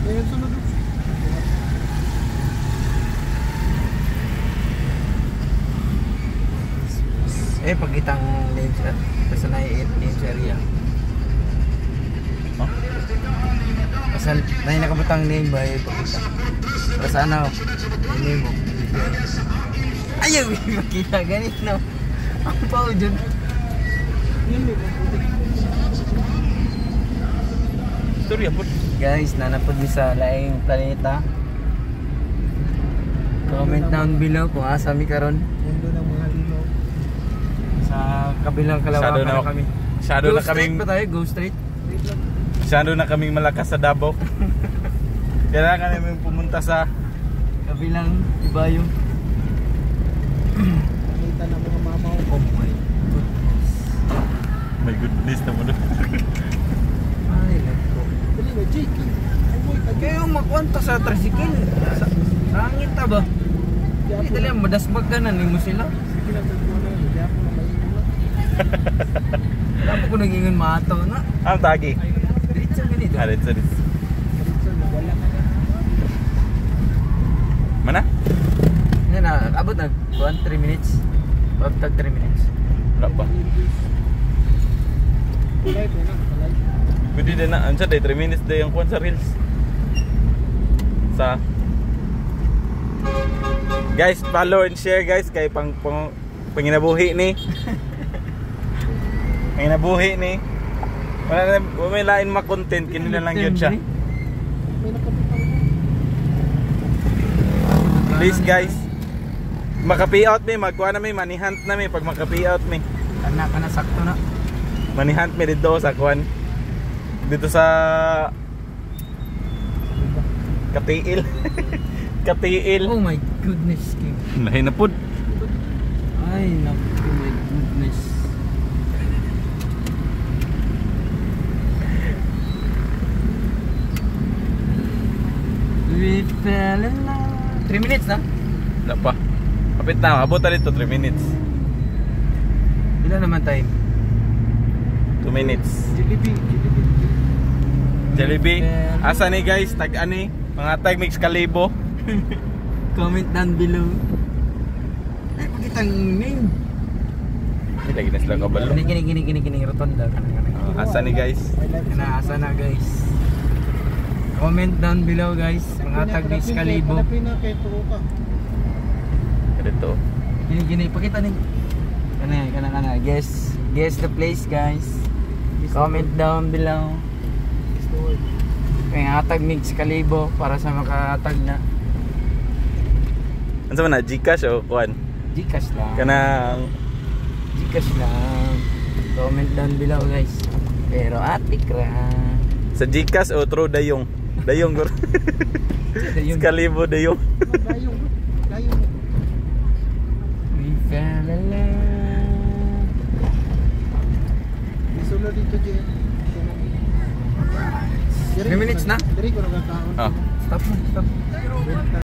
Ayun, sunod. Pagkitang name siya. Basta name siya area. Oh? Basta nakabutang name ba pagkita. Basta ano, name mo. Ayaw, makita ganit no. Ang pao dyan. Storya po. Guys, nanapod ni sa laing planeta. Comment down below kung asa mi karon. Mundo ng mga lino. Sa kabilang kalawakan na kami. Masyado Go na straight kaming ba tayo? Go straight? masyado na kaming malakas sa Davao. Kailangan namin pumunta sa Kabilang Ibayo. Nakita ng mga mamaw. Oh my goodness. my goodness naman. Ay, nako. Dali ba, Jakey? Oh my God. Kayo makwanta sa tricycle. Sa hangin ta ba? Hindi dali ang madasbag ka na mo sila. Sige lang, tagpuan na. Hindi ako na maingon na. Wala pa ko naging maato na. Ang tagi. Diretso ganito. Alit sa dis. Karitsa, wala ka na. Mana? Yan na, abot na 3 minutes. Abot 3 minutes. Wala pa. Kulay po na, kulay. Pwede din na. Ansa day 3 minutes day ang kuwan sa reels. Sa guys, follow and share guys kay panginabuhi ni. Panginabuhi ni. Wala na may lain ma-content kinila lang yun siya. May nakapitang mo. Please guys. Maka-payout mi, magkuha na mi, manihant na mi pag maka-payout mi. Anak ka na sakto na. Manihant mi dito sa kuwan. Dito sa Katiil. Katiil. Oh my goodness, Kim. Lahi na pud. Ay, naku, my goodness. We fell in love. 3 minutes na? Wala pa. Kapit na, abot na dito 3 minutes. Ilan naman time? 2 minutes. Jollibee, Jollibee. Jollibee. Asa ni guys, tag ani, mga tag mix kalibo. Comment down below. Ay, pakitang name. Hindi lagi na sila kabalo. Kini rotonda. Asa ni guys. Asa na guys. Comment down below guys. Mga tag mix kalibo. Hanapin na kay Turuka. Dito. Gini, pakita ni. Kana. Guess the place guys. Comment down below. May atag mix kalibo para sa makatag na. Ano sa na Gcash o kuan? Gcash lang. Kanang Gcash lang. Comment down below guys. Pero atik ra. sa Gcash o through dayong. Dayong gor. Kalibo dayong. Dayong. Dayong. We fell in love. Isulo dito, Jen. 3 minutes na? Dari ko nagkakaon. Ah. Stop.